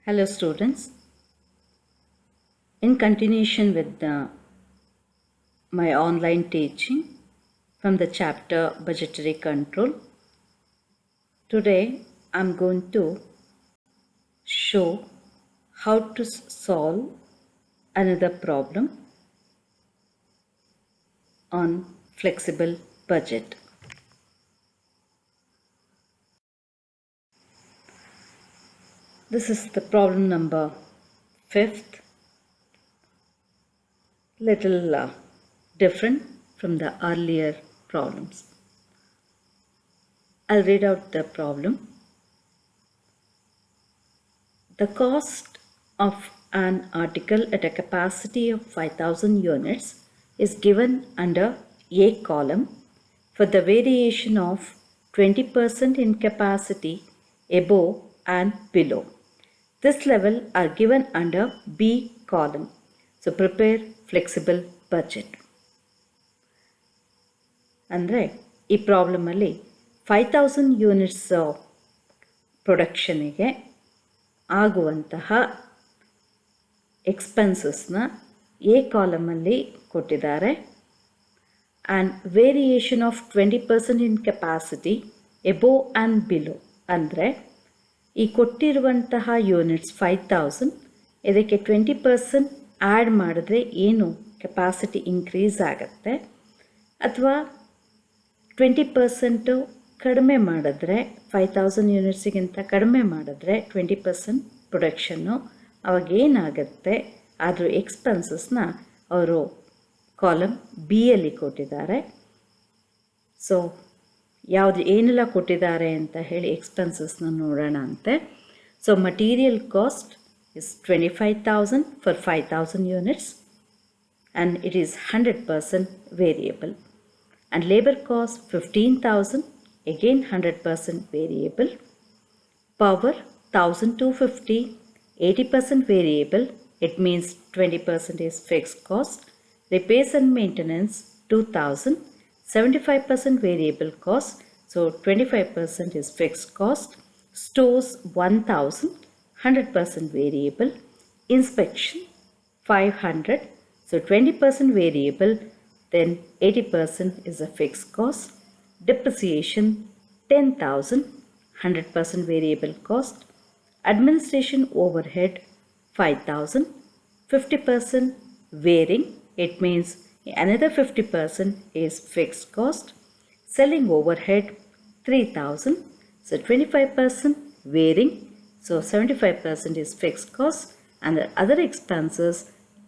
Hello students, in continuation with my online teaching from the chapter Budgetary Control, today I am going to show how to solve another problem on flexible budget. This is the problem number 5th, little different from the earlier problems. I'll read out the problem. The cost of an article at a capacity of 5000 units is given under A column for the variation of 20% in capacity above and below. This level are given under B column. So prepare flexible budget. ಅಂದರೆ ಈ ಪ್ರಾಬ್ಲಮಲ್ಲಿ 5000 units ಪ್ರೊಡಕ್ಷನಿಗೆ ಆಗುವಂತಹ ಎಕ್ಸ್ಪೆನ್ಸಸ್ನ A ಕಾಲಮಲ್ಲಿ ಕೊಟ್ಟಿದ್ದಾರೆ and variation of 20% in capacity above and below ಅಂದರೆ ಈ ಕೊಟ್ಟಿರುವಂತಹ units 5000 ಇದಕ್ಕೆ 20% add ಮಾಡಿದ್ರೆ ಏನು ಕೆಪಾಸಿಟಿ ಇನ್ಕ್ರೀಸ್ ಆಗುತ್ತೆ ಅಥವಾ 20% ಕಡಿಮೆ ಮಾಡಿದ್ರೆ 5000 ಯೂನಿಟ್ಸಿಗಿಂತ ಕಡಿಮೆ ಮಾಡಿದ್ರೆ 20% ಪ್ರೊಡಕ್ಷನ್ನು ಅವಾಗ ಏನಾಗುತ್ತೆ ಅದ್ರ ಎಕ್ಸ್ಪೆನ್ಸಸ್ನ ಅವರು ಕಾಲಮ್ ಬಿ ಯಲ್ಲಿ ಕೊಟ್ಟಿದ್ದಾರೆ. ಸೊ ಏನೆಲ್ಲ ಕೊಟ್ಟಿದ್ದಾರೆ ಅಂತ ಹೇಳಿ ಎಕ್ಸ್ಪೆನ್ಸಸ್ನ ನೋಡೋಣ ಅಂತೆ. So material cost is 25,000 for 5000 units and it is 100% variable. And labor cost 15,000, again 100% variable. Power 1250, 80% variable, it means 20% is fixed cost. Repairs and maintenance 2000, 75% variable cost, so 25% is fixed cost. Stores 1000, 100% variable. Inspection 500, so 20% variable, then 80% is a fixed cost. Depreciation 10,000, 100% variable cost. Administration overhead 5,000, 50% varying, it means another 50% is fixed cost. Selling overhead 3,000, so 25% varying, so 75% is fixed cost, and the other expenses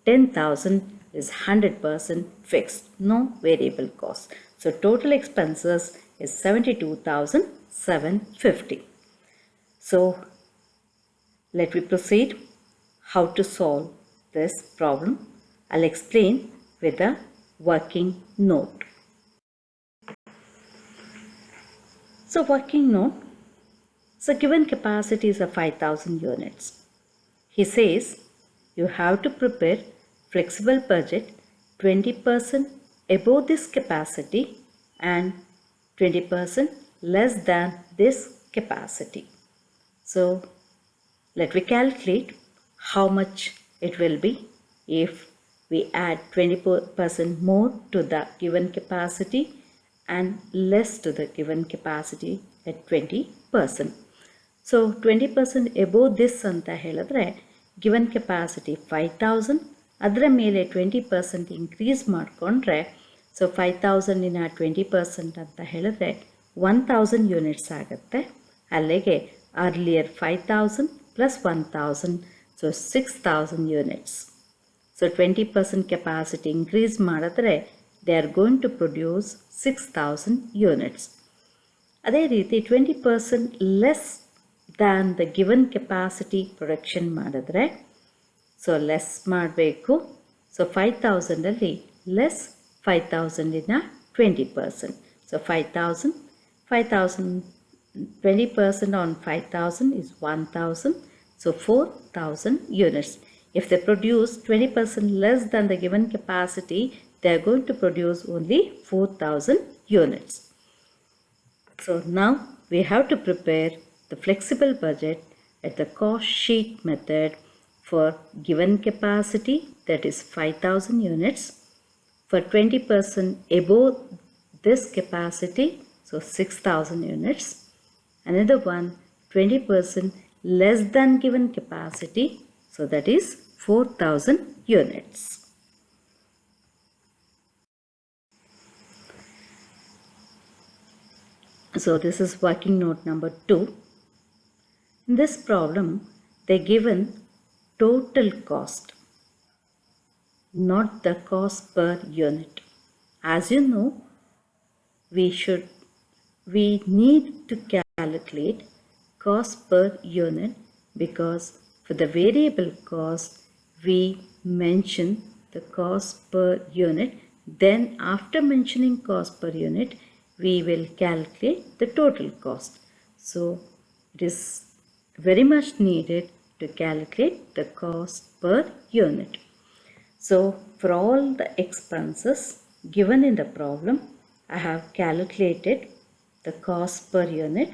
10,000 is 100% fixed, no variable cost. So total expenses is 72,750. So let me proceed how to solve this problem. I'll explain with a working note. So working note. So given capacity is of 5000 units. He says you have to prepare flexible budget 20% above this capacity and 20% less than this capacity. So let me calculate how much it will be if we add 20% more to the given capacity and less to the given capacity at 20%. So 20% above this anta ಹೇಳಿದ್ರೆ given capacity 5000 ಅದರ ಮೇಲೆ 20% increase ಮಾಡಿಕೊಂಡ್ರೆ so 5000 20% ಅಂತ ಹೇಳಿದ್ರೆ 1000 units ಆಗುತ್ತೆ. ಅಲ್ಲಿಗೆ earlier 5000 plus 1000 so 6000 units. So 20% capacity increase ಮಾಡಿದ್ರೆ they are going to produce 6000 units. ಅದೇ ರೀತಿ 20% less than the given capacity production ಮಾಡಿದ್ರೆ ಸೊ ಲೆಸ್ ಮಾಡಬೇಕು. ಸೊ 5000ಅಲ್ಲಿ less 5000 20%. So 5000 20% on 5000 is 1000. So 4000 units. If they produce 20% less than the given capacity, they are going to produce only 4000 units. So now we have to prepare the flexible budget at the cost sheet method for given capacity, that is 5,000 units. For 20% above this capacity, so 6,000 units. Another one, 20% less than given capacity, so that is 4,000 units. So this is working note number 2. In this problem, they given total cost, not the cost per unit. As you know, we need to calculate cost per unit, because for the variable cost we mention the cost per unit. Then after mentioning cost per unit, we will calculate the total cost. So it is very much needed to calculate the cost per unit. So for all the expenses given in the problem, I have calculated the cost per unit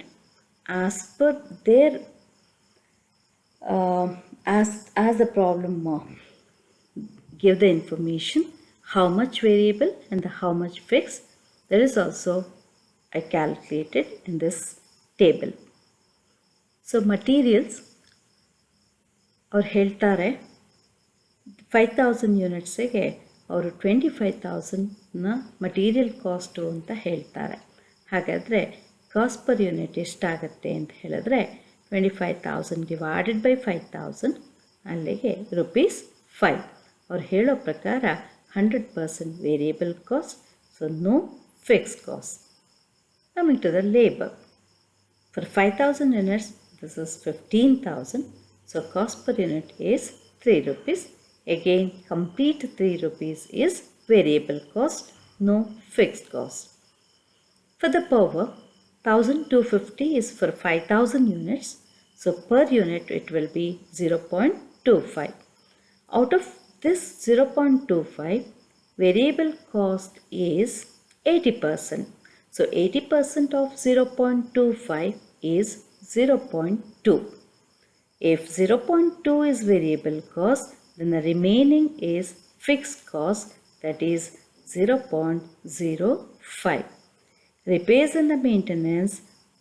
as per their as the problem give the information how much variable and how much fixed. That is also I calculated in this table. So materials ಅವ್ರು ಹೇಳ್ತಾರೆ 5,000 ಯೂನಿಟ್ಸಿಗೆ ಅವರು 25,000ನ material cost ಅಂತ ಹೇಳ್ತಾರೆ. ಹಾಗಾದರೆ cost per unit ಎಷ್ಟಾಗುತ್ತೆ ಅಂತ ಹೇಳಿದ್ರೆ 25,000 divided by 5,000 ಅಲ್ಲಿಗೆ ₹5. ಅವ್ರು ಹೇಳೋ ಪ್ರಕಾರ 100% variable cost, so no fixed cost. Coming to the labour, for 5,000 units this is 15,000, so cost per unit is ₹3. Again complete ₹3 is variable cost, no fixed cost. For the power, 1,250 is for 5,000 units, so per unit it will be 0.25. Out of this 0.25, variable cost is 80%. So 80% of 0.25 is 0.2. If 0.2 is variable cost, then the remaining is fixed cost, that is 0.05. Repairs and the maintenance,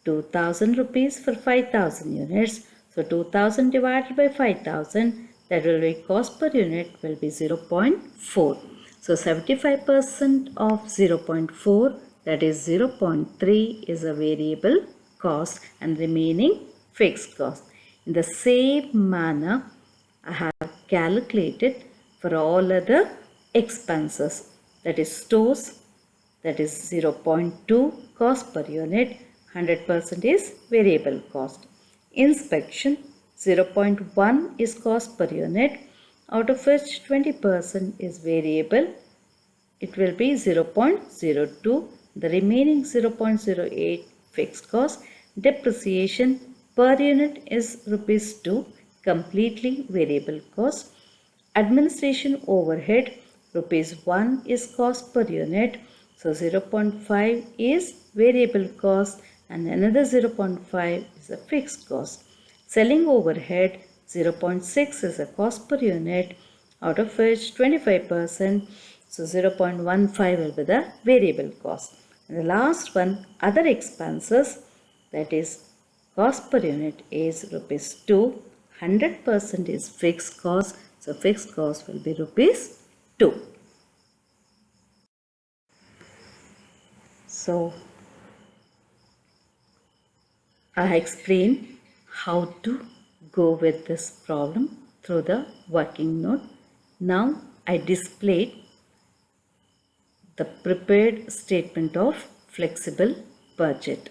₹2,000 for 5,000 units. So 2,000 divided by 5,000, that will be cost per unit will be 0.4. So 75% of 0.4, that is 0.3 is a variable cost and remaining fixed cost. In the same manner, I have calculated for all other expenses, that is stores, that is 0.2 cost per unit, 100% is variable cost. Inspection, 0.1 is cost per unit, out of which 20% is variable, it will be 0.02. The remaining 0.08 fixed cost. Depreciation per unit is ₹2, completely variable cost. Administration overhead, ₹1 is cost per unit, so 0.5 is variable cost and another 0.5 is a fixed cost. Selling overhead, 0.6 is a cost per unit, out of which 25%, so 0.15 will be the variable cost. And the last one, other expenses, that is cost per unit is ₹2, 100% is fixed cost, so fixed cost will be ₹2. So I explained how to go with this problem through the working note. Now I displayed the prepared statement of flexible budget.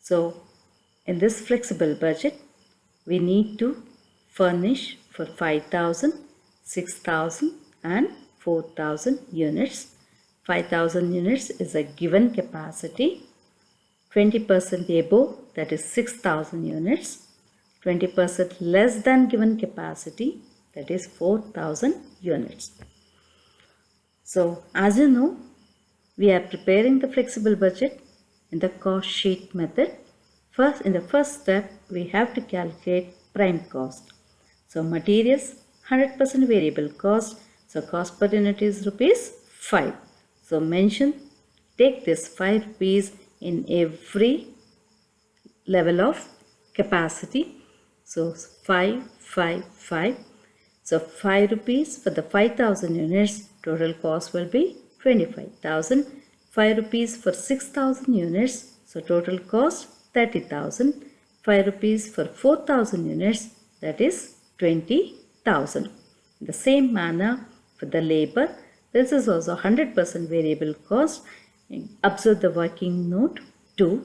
So in this flexible budget, we need to furnish for 5,000, 6,000 and 4,000 units. 5,000 units is a given capacity. 20% above, that is 6,000 units. 20% less than given capacity, that is 4,000 units. So as you know, we are preparing the flexible budget in the cost sheet method. First, in the first step, we have to calculate prime cost. So materials 100% variable cost. So cost per unit is rupees 5. So take this 5 rupees in every level of capacity. So 5, 5, 5. So 5 rupees for the 5,000 units, total cost will be 25,000. 5 rupees for 6,000 units, so total cost 30,000. 5 rupees for 4,000 units, that is 20,000. In the same manner for the labor, this is also 100% variable cost. Observe the working note 2,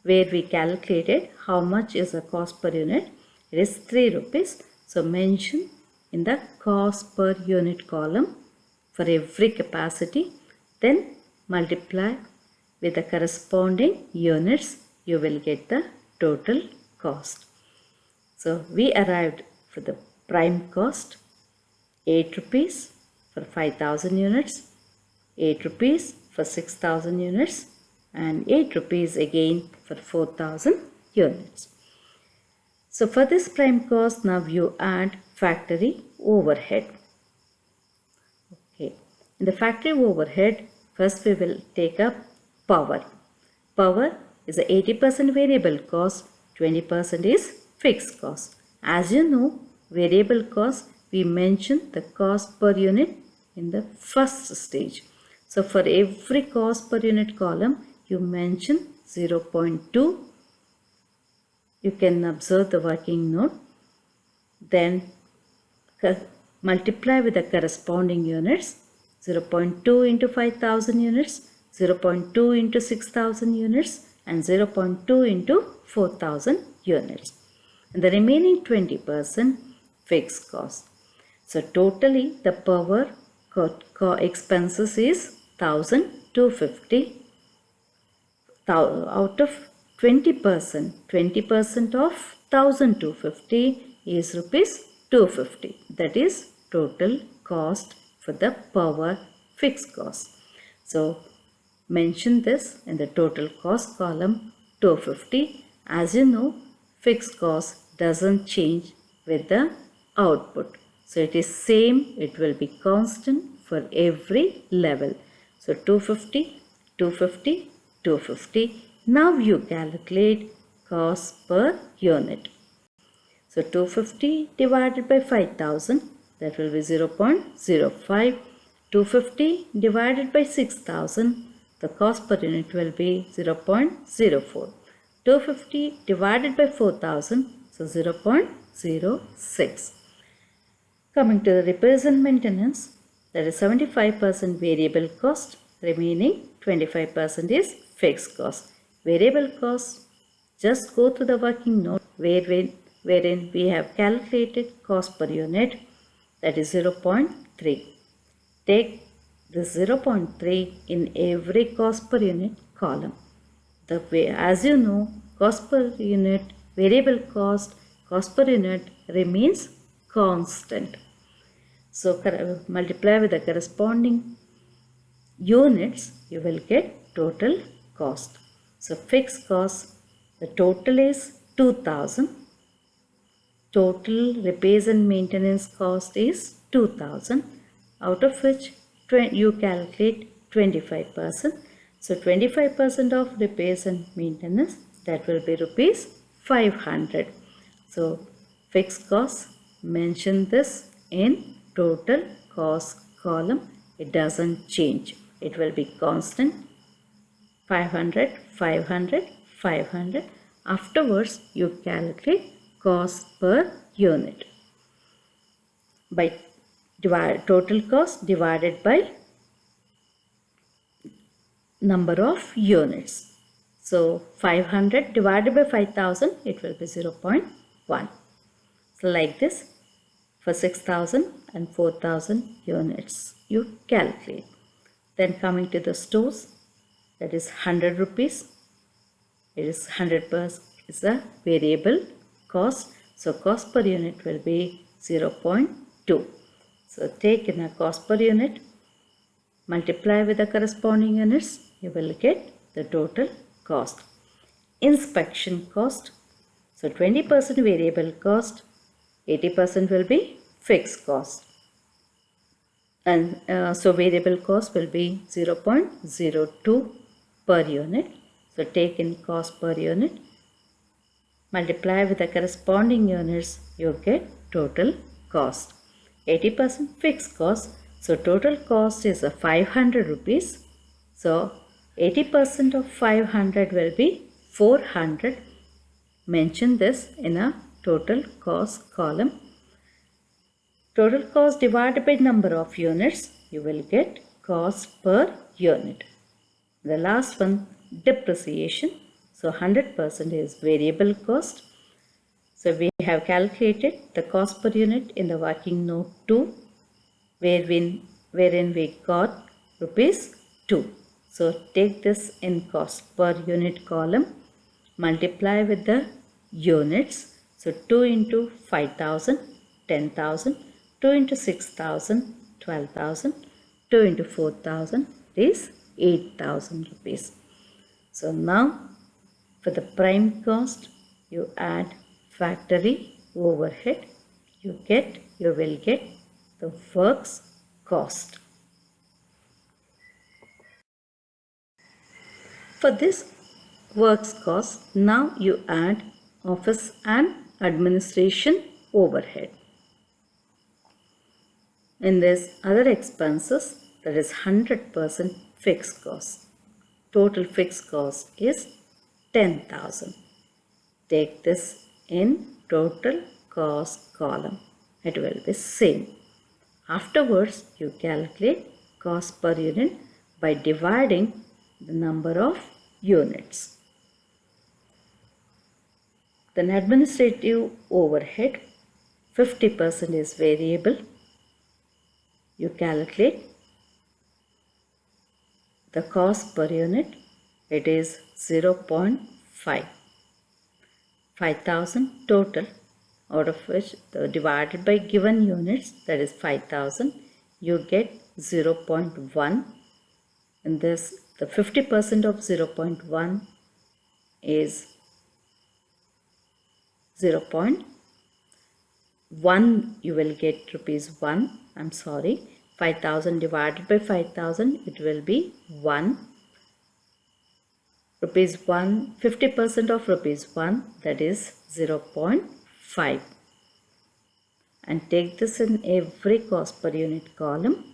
where we calculated how much is the cost per unit. It is 3 rupees. So mention in the cost per unit column for every capacity, then multiply with the corresponding units, you will get the total cost. So we arrived for the prime cost 8 rupees for 5,000 units, 8 rupees for 6,000 units, and 8 rupees again for 4,000 units. So for this prime cost, now you add factory overhead. Okay. In the factory overhead, first we will take up power. Power is a 80% variable cost, 20% is fixed cost. As you know, variable cost, we mentioned the cost per unit in the first stage. So for every cost per unit column, you mention 0.2. You can observe the working note. Then multiply with the corresponding units. 0.2 into 5,000 units, 0.2 into 6,000 units, and 0.2 into 4,000 units. And the remaining 20% fixed cost. So totally the power expenses is 1,250. Out of 20%, 20% of 1,250 is rupees 250. That is total cost for the power fixed cost. So mention this in the total cost column 250. As you know, fixed cost doesn't change with the output. So it is same, it will be constant for every level. So 250, 250, 250. Now you calculate cost per unit. So 250 divided by 5,000, that will be 0.05. 250 divided by 6,000, the cost per unit will be 0.04. 250 divided by 4,000, so 0.06. Coming to the repairs and maintenance, that is 75% variable cost, remaining 25% is fixed cost. Variable cost, just go to the working note wherein we have calculated cost per unit, that is 0.3. Take this 0.3 in every cost per unit column. As you know, cost per unit, variable cost per unit remains constant. So multiply with the corresponding units, you will get total cost. So fixed cost, the total is 2,000. Total repairs and maintenance cost is 2,000, out of which you calculate 25%. So 25% of repairs and maintenance, that will be rupees 500. So fixed cost, mention this in total cost column. It doesn't change. It will be constant. 500, 500, 500. Afterwards, you calculate cost per unit by total cost divided by number of units. So 500 divided by 5,000, it will be 0.1. So like this, for 6,000 and 4,000 units, you calculate. Then coming to the stores, that is 100 rupees. It is 100% is a variable cost. So cost per unit will be 0.2. So take in a cost per unit, multiply with the corresponding units, you will get the total cost. inspection cost. So 20% variable cost, 80% will be fixed cost. And so variable cost will be 0.02 per unit. So take in cost per unit, multiply with the corresponding units, you get total cost. 80% fixed cost, so total cost is 500 rupees. So 80% of 500 will be 400. Mention this in a total cost column. Total cost divided by number of units, you will get cost per unit. The last one, depreciation. So 100% is variable cost. So we have calculated the cost per unit in the working note 2, wherein we got rupees 2. So take this in cost per unit column, multiply with the units. So 2 into 5,000, 10,000, 2 into 6,000, 12,000, 2 into 4,000 is 8,000 rupees. So now for the prime cost, you add factory overhead, you will get the works cost. For this works cost, now you add office and administration overhead. In this other expenses, that is 100% fixed cost. Total fixed cost is 10,000. Take this in total cost column. It will be same. Afterwards, you calculate cost per unit by dividing the number of units. Then administrative overhead, 50% is variable. You calculate the cost per unit, it is 0.5. 5,000 total, out of which divided by given units, that is 5,000, you get 0.1. In this, the 50% of 0.1 is 0.1. You will get rupees 1. I'm sorry. 5,000 divided by 5,000, it will be 1. Rupees 1, 50% of rupees 1, that is 0.5. And take this in every cost per unit column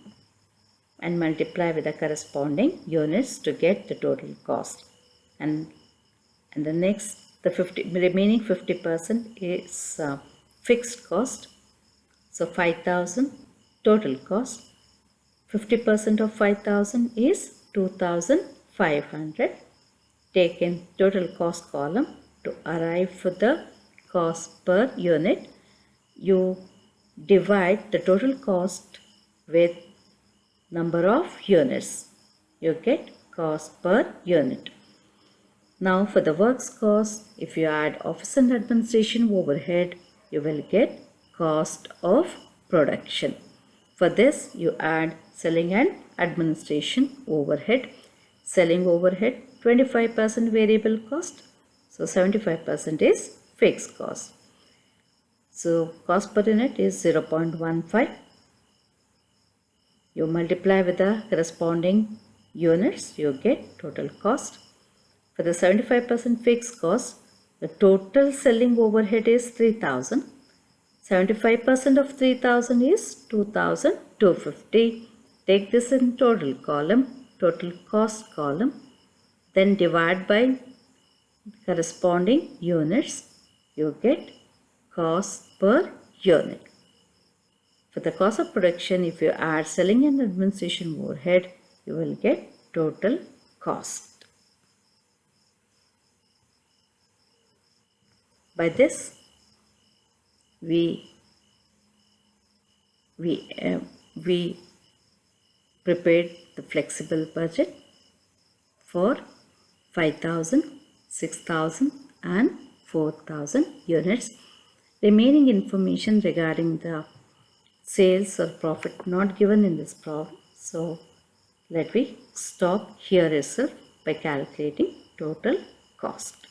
and multiply with the corresponding units to get the total cost. And the next, the remaining 50% is fixed cost. So 5,000 total cost. 50% of 5,000 is 2,500. Take in total cost column to arrive for the cost per unit. You divide the total cost with number of units. You get cost per unit. Now for the works cost, if you add office and administration overhead, you will get cost of production. For this, you add selling and administration overhead. Selling overhead, 25% variable cost. So 75% is fixed cost. So cost per unit is 0.15. You multiply with the corresponding units, you get total cost. For the 75% fixed cost, the total selling overhead is 3,000. 75% of 3,000 is 2,250. Take this in total column, total cost column. Then divide by corresponding units. You get cost per unit. For the cost of production, if you add selling and administration overhead, you will get total cost. By this, we prepared the flexible budget for 5,000, 6,000 and 4,000 units. Remaining information regarding the sales or profit not given in this problem. So let me stop here itself by calculating total cost.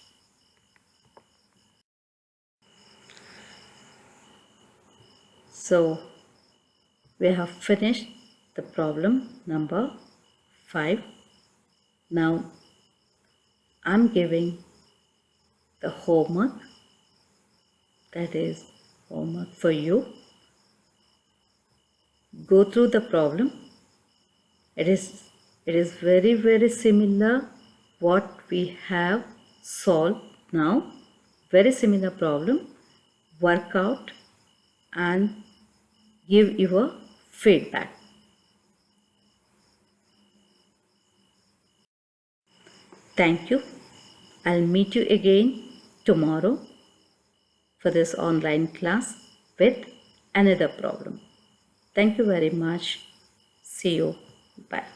So we have finished the problem number 5. Now I'm giving the homework, that is homework for you. Go through the problem. It is very similar what we have solved now. Very similar problem. Work out and give your feedback. Thank you. I'll meet you again tomorrow for this online class with another problem. Thank you very much. See you. Bye.